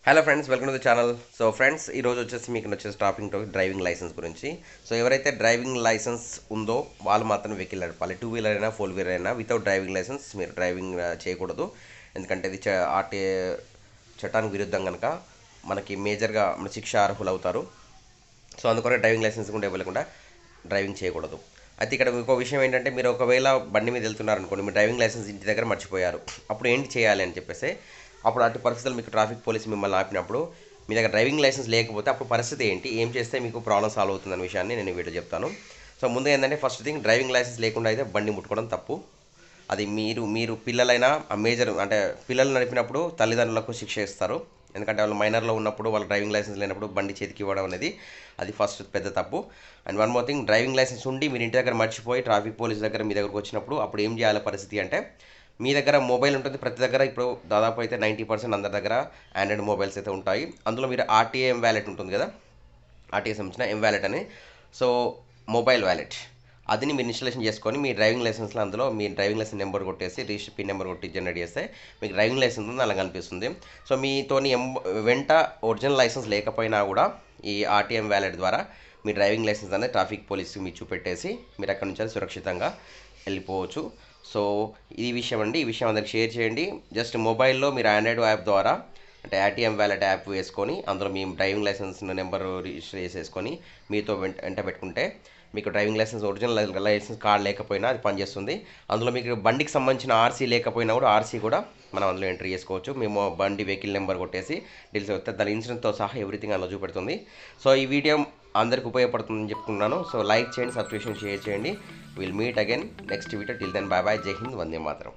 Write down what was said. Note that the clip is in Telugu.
Hello friends, welcome to the channel. So friends, ఈరోజు మీకు వచ్చేసి టాపిక్ డ్రైవింగ్ లైసెన్స్ గురించి. సో ఎవరైతే డ్రైవింగ్ లైసెన్స్ ఉందో వాళ్ళు మాత్రం వెహికల్ నడపాలి. 2 వీలర్ అయినా 4 వీలర్ అయినా వితౌట్ డ్రైవింగ్ లైసెన్స్ మీరు డ్రైవింగ్ చేయకూడదు. ఎందుకంటే ఇది ఆర్టీ చట్టానికి విరుద్ధం కనుక మనకి మేజర్గా మన శిక్ష అర్హులు అవుతారు. సో అందుకనే డ్రైవింగ్ లైసెన్స్ కూడా ఇవ్వలేకుండా డ్రైవింగ్ చేయకూడదు. అయితే ఇక్కడ ఇంకో విషయం ఏంటంటే, మీరు ఒకవేళ బండి మీద వెళ్తున్నారు అనుకోండి, మీ డ్రైవింగ్ లైసెన్స్ ఇంటి దగ్గర మర్చిపోయారు. అప్పుడు ఏంటి చేయాలి అని చెప్పేసి, అప్పుడు అటు పరిస్థితులు మీకు ట్రాఫిక్ పోలీస్ మిమ్మల్ని ఆపినప్పుడు మీ దగ్గర డ్రైవింగ్ లైసెన్స్ లేకపోతే అప్పుడు పరిస్థితి ఏంటి, ఏం చేస్తే మీకు ప్రాబ్లం సాల్వ్ అవుతుందన్న విషయాన్ని నేను వీడియో చెప్తాను. సో ముందు ఏంటంటే, ఫస్ట్ థింగ్, డ్రైవింగ్ లైసెన్స్ లేకుండా అయితే బండి ముట్టుకోవడం తప్పు. అది మీరు పిల్లలైనా మేజర్ అంటే పిల్లలు నడిపినప్పుడు తల్లిదండ్రులకు శిక్ష ఇస్తారు. ఎందుకంటే వాళ్ళు మైనర్లో ఉన్నప్పుడు వాళ్ళ డ్రైవింగ్ లైసెన్స్ లేనప్పుడు బండి చేతికి ఇవ్వడం అనేది అది ఫస్ట్ పెద్ద తప్పు. And one more thing, driving licence ఉండి మీరు ఇంటి దగ్గర మర్చిపోయి ట్రాఫిక్ పోలీస్ దగ్గర మీ దగ్గరకు వచ్చినప్పుడు అప్పుడు ఏం చేయాలి పరిస్థితి అంటే, మీ దగ్గర మొబైల్ ఉంటుంది ప్రతి దగ్గర. ఇప్పుడు దాదాపు అయితే 90% అందరి దగ్గర ఆండ్రాయిడ్ మొబైల్స్ అయితే ఉంటాయి. అందులో మీరు ఆర్టీఏ M-vallet ఉంటుంది కదా, ఆర్టీఏ సంబంధించిన M-vallet అని. సో మొబైల్ వ్యాలెట్ అదిని మీరు ఇన్స్టాలేషన్ చేసుకొని మీ డ్రైవింగ్ లైసెన్స్లో అందులో మీ డ్రైవింగ్ లైసెన్స్ నెంబర్ కొట్టేసి రిజిస్టర్ పిన్ నెంబర్ కొట్టి జనరేట్ చేస్తే మీకు డ్రైవింగ్ లైసెన్స్ ఉంది అలా కనిపిస్తుంది. సో మీతోని వెంట ఒరిజినల్ లైసెన్స్ లేకపోయినా కూడా ఈ ఆర్టీఎం వ్యాలెట్ ద్వారా మీ డ్రైవింగ్ లైసెన్స్ అనేది ట్రాఫిక్ పోలీస్కి మీరు చూపెట్టేసి మీరు అక్కడి నుంచి సురక్షితంగా వెళ్ళిపోవచ్చు. సో ఈ విషయం అండి, ఈ విషయం అందరికి షేర్ చేయండి. జస్ట్ మొబైల్లో మీరు ఆండ్రాయిడ్ యాప్ ద్వారా అంటే ఆర్టీఎం వ్యాలెట్ యాప్ వేసుకొని అందులో మీ డ్రైవింగ్ లైసెన్స్ నెంబర్ రిజిస్టర్ చేసేసుకొని మీతో వెంట పెట్టుకుంటే మీకు driving licence original licence card లేకపోయినా అది పనిచేస్తుంది. అందులో మీకు బండికి సంబంధించిన ఆర్సీ లేకపోయినా కూడా ఆర్సీ కూడా మనం అందులో ఎంట్రీ చేసుకోవచ్చు. మేము బండి వెహికల్ నెంబర్ కొట్టేసి డీటెయిల్స్ వస్తే దాని ఇన్సూరెన్స్తో సహా ఎవ్రీథింగ్ అందులో చూపెడుతుంది. సో ఈ వీడియో అందరికి ఉపయోగపడుతుందని చెప్పుకున్నాను. సో లైక్ చేయండి, సబ్స్క్రిప్షన్ షేర్ చేయండి. Will meet again next video. Till then, bye bye, Jai Hind, Vande Mataram.